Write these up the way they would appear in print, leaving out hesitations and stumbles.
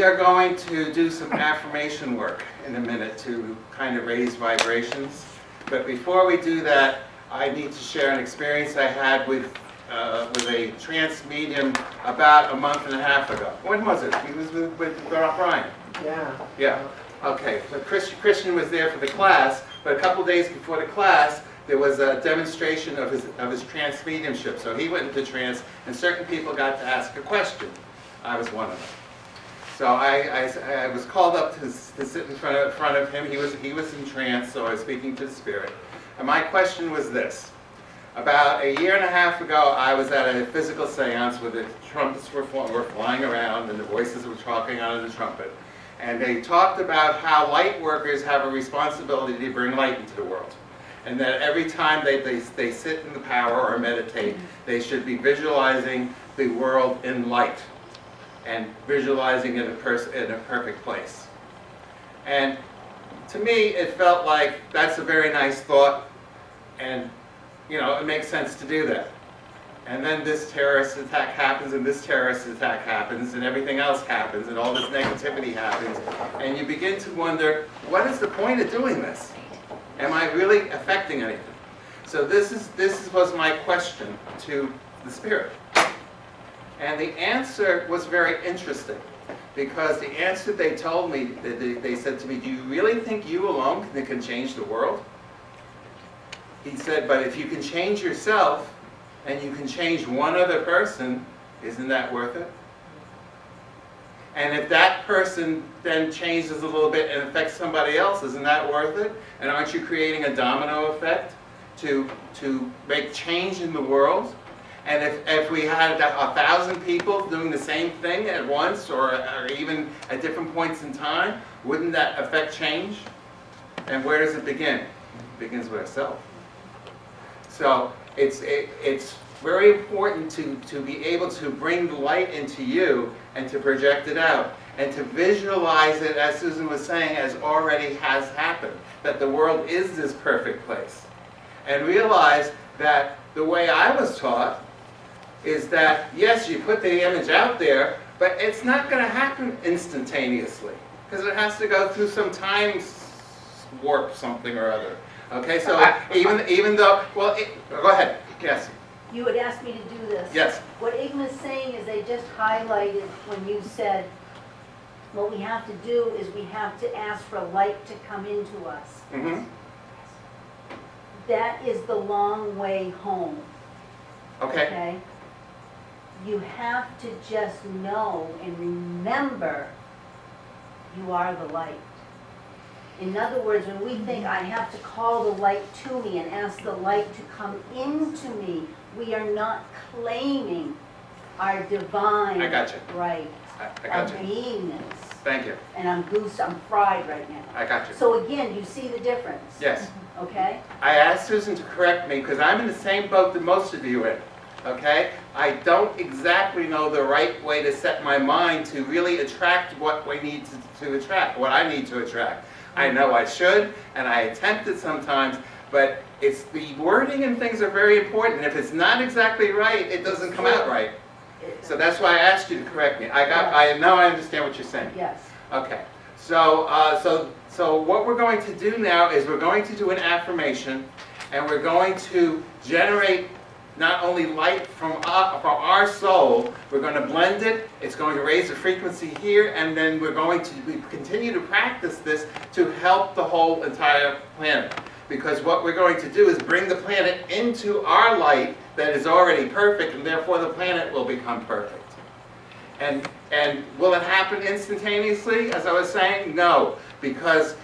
are going to do some affirmation work in a minute to kind of raise vibrations. But before we do that, I need to share an experience I had with a trance medium about a month and a half ago. When was it? It was with Brian. Yeah. Yeah. Okay. So Christian was there for the class, but a couple days before the class, there was a demonstration of his trance mediumship. So he went into trance, and certain people got to ask a question. I was one of them. So I was called up to sit in front of him. He was in trance, so I was speaking to the spirit. And my question was this. About a year and a half ago, I was at a physical seance where the trumpets were flying around and the voices were talking out of the trumpet. And they talked about how light workers have a responsibility to bring light into the world. And that every time they sit in the power or meditate, they should be visualizing the world in light and visualizing it in a perfect place. And to me, it felt like that's a very nice thought, and it makes sense to do that. And then this terrorist attack happens, and this terrorist attack happens, and everything else happens, and all this negativity happens, and you begin to wonder, what is the point of doing this? Am I really affecting anything? So this was my question to the spirit. And the answer was very interesting, because the answer they told me, they said to me, do you really think you alone can change the world? He said, but if you can change yourself, and you can change one other person, isn't that worth it? And if that person then changes a little bit and affects somebody else, isn't that worth it? And aren't you creating a domino effect to make change in the world? And if we had 1,000 people doing the same thing at once, or even at different points in time, wouldn't that affect change? And where does it begin? It begins with ourselves. So it's very important to be able to bring the light into you and to project it out and to visualize it, as Susan was saying, as already has happened, that the world is this perfect place. And realize that the way I was taught is that, yes, you put the image out there, but it's not going to happen instantaneously, because it has to go through some time warp, something or other. Okay, so even though, well, go ahead. Yes. You had asked me to do this. Yes. What Igma's saying is they just highlighted when you said, what we have to do is we have to ask for light to come into us. Mm-hmm. That is the long way home. Okay. You have to just know and remember you are the light. In other words, when we think I have to call the light to me and ask the light to come into me, we are not claiming our divine right of beingness. Thank you. And I'm fried right now. I got you. So again, you see the difference? Yes. Okay? I asked Susan to correct me because I'm in the same boat that most of you in. Okay? I don't exactly know the right way to set my mind to really attract what we need to attract, what I need to attract. I know I should, and I attempt it sometimes, but it's the wording and things are very important. If it's not exactly right, it doesn't come out right. So that's why I asked you to correct me. I now I understand what you're saying. Yes. Okay. So what we're going to do now is we're going to do an affirmation, and we're going to generate not only light from our soul, we're going to blend it, it's going to raise the frequency here, and then we're going to continue to practice this to help the whole entire planet. Because what we're going to do is bring the planet into our light that is already perfect, and therefore the planet will become perfect. And will it happen instantaneously, as I was saying? No, because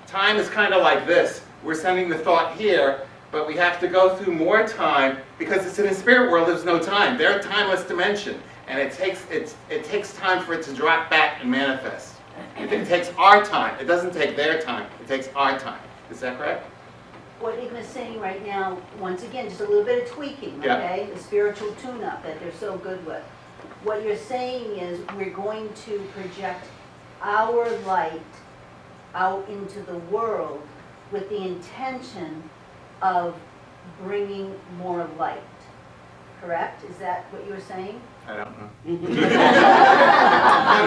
time is kind of like this. We're sending the thought here, but we have to go through more time, because it's in the spirit world, there's no time. They're a timeless dimension, and it takes time for it to drop back and manifest. It takes our time. It doesn't take their time. It takes our time. Is that correct? What Igma's saying right now, once again, just a little bit of tweaking, okay? The spiritual tune-up that they're so good with. What you're saying is we're going to project our light out into the world with the intention of bringing more light. correct? Is that what you were saying? I don't know. I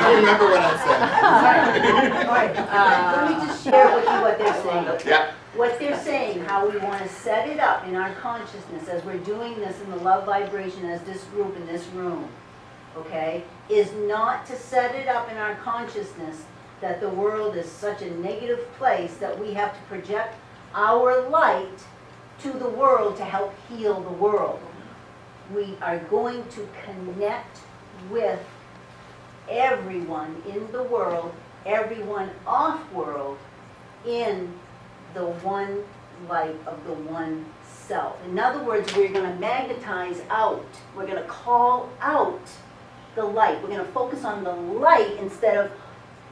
don't remember what I said. All right, let me just share with you what they're saying. Yeah. What they're saying, how we want to set it up in our consciousness as we're doing this in the love vibration as this group in this room, okay, is not to set it up in our consciousness that the world is such a negative place that we have to project our light to the world to help heal the world. We are going to connect with everyone in the world, everyone off-world, in the one light of the one self. In other words, we're going to magnetize out. We're going to call out the light. We're going to focus on the light instead of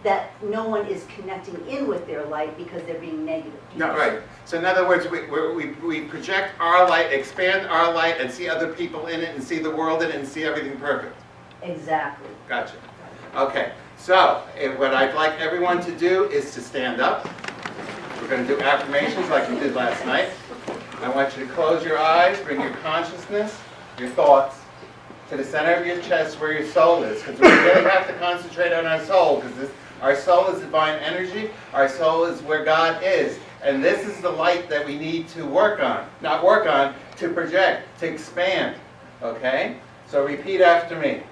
that no one is connecting in with their light because they're being negative. No, right. So in other words, we project our light, expand our light, and see other people in it, and see the world in it, and see everything perfect. Exactly. Gotcha. Okay. So what I'd like everyone to do is to stand up. We're going to do affirmations like we did last night. I want you to close your eyes, bring your consciousness, your thoughts, to the center of your chest where your soul is. Because we really have to concentrate on our soul, because our soul is divine energy. Our soul is where God is. And this is the light that we need to work on. Not work on, to project, to expand. Okay? So repeat after me.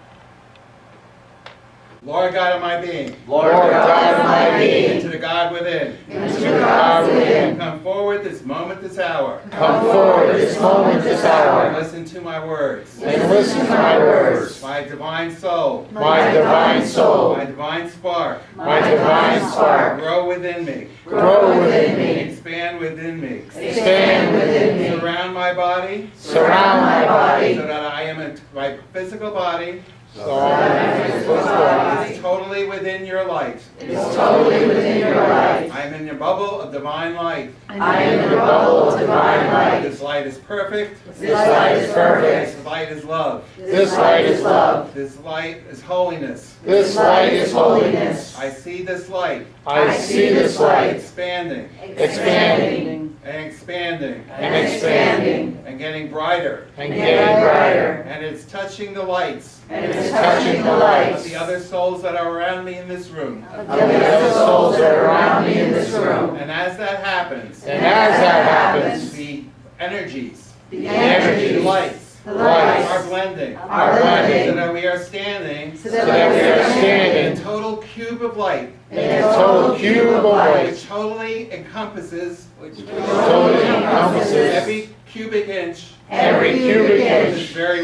Lord God of my being. Lord God of my being. Into the God within. Into the God within. Come forward this moment, this hour. Come forward this moment, this And hour. listen to my words. And listen to my words. My divine soul. My divine soul. My divine spark. My divine spark. Grow within me. Grow within me. Expand within me. Expand within me. Surround my body. Surround my body. So that I am my physical body So my physical body is totally within your light. is totally within your light. I am in your bubble of divine light. I am your bubble of divine light. This light is perfect. This light is perfect. This light is love. This light is love. This light is holiness. This light is holiness. I see this light I see this light expanding expanding and expanding and expanding and getting brighter. and getting brighter. And it's touching the lights And it's touching the of lights the other souls that are around me in this room. of the other souls that are around me in this room. And as that happens, And as that happens, the energies, the the energies, lights the lights are blending. are So blending that we are standing so that we are in standing a total cube of light, in a total cube of light, which totally encompasses totally encompasses every cubic inch every cubic of this inch very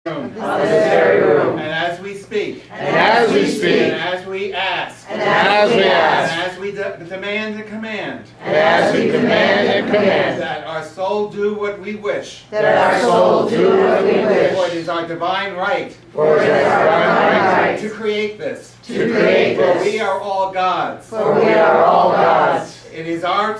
room. of this very room. And as we speak, And as we and speak, as we ask, and as we and ask, as we demand and command, and as we command and command, that our soul do what we wish, that our soul do what we for wish, it is our divine right for it is our divine to right create this. to create For we this, are all gods. for we are all gods. It is our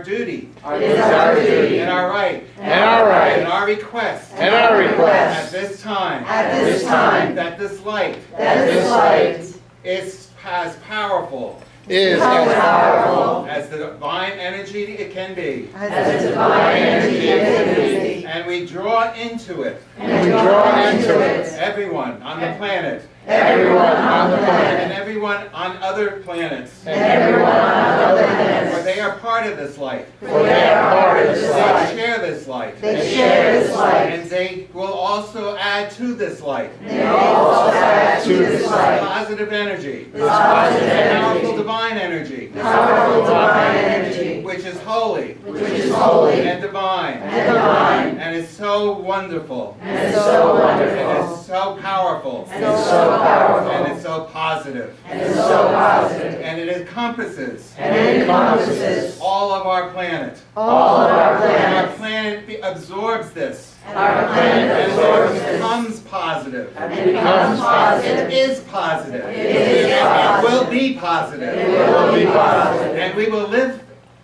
duty It is our duty and our right and our and right our request and our at request this time at this time that this light that this light is as powerful is as powerful as the divine energy it can be. as the divine energy can be. And we draw into it And we draw into it everyone on the planet everyone on the and planet everyone on other planets. and everyone on other For planets, they are part of this light. for they are part of this They light. share this light. They share this light. And they will also add to this light. They also add to this light Positive energy. this positive Powerful energy, divine energy. powerful divine energy, Which is holy which is holy and divine. and divine, And is so wonderful. and is so And wonderful, is so powerful. and is so And powerful, is so positive. and is so positive, And it encompasses and it encompasses all of our planet. all of our And our planets. planet absorbs this. And our planet And absorbs it this becomes positive. and becomes It positive. is positive. It is It positive. will be positive. It will be positive. And we will live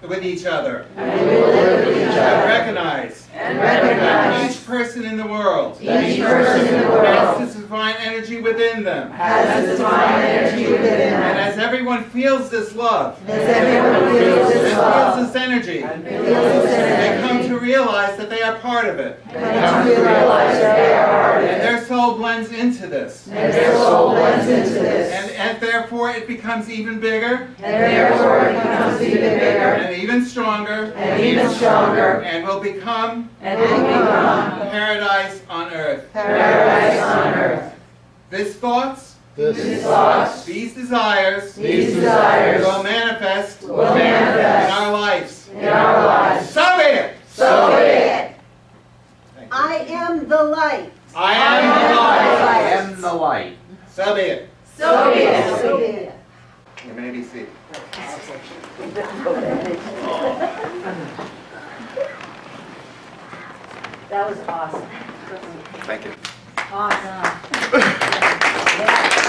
with each other. And we will live with each And other recognize and that recognize each person in the world each person in the has world this divine divine energy within them. Has the divine energy within And them. as everyone feels this love, As everyone feels and this feels love, this energy, feels this they come energy, to realize that they are part of it. they come to realize that they are part of And it. their soul blends into this. And their soul blends into this. And therefore it becomes even bigger And therefore it becomes even bigger and even stronger and even stronger and will become and will become paradise on earth. paradise on earth. These thoughts, These thoughts, these desires these desires will manifest will in manifest our lives. in our lives. So be it! So be it. Thank you. I am the light. I am the light. I am the light. So be it. So be it. So be it. You may be seated. That was awesome. Thank you. Awesome. Yeah.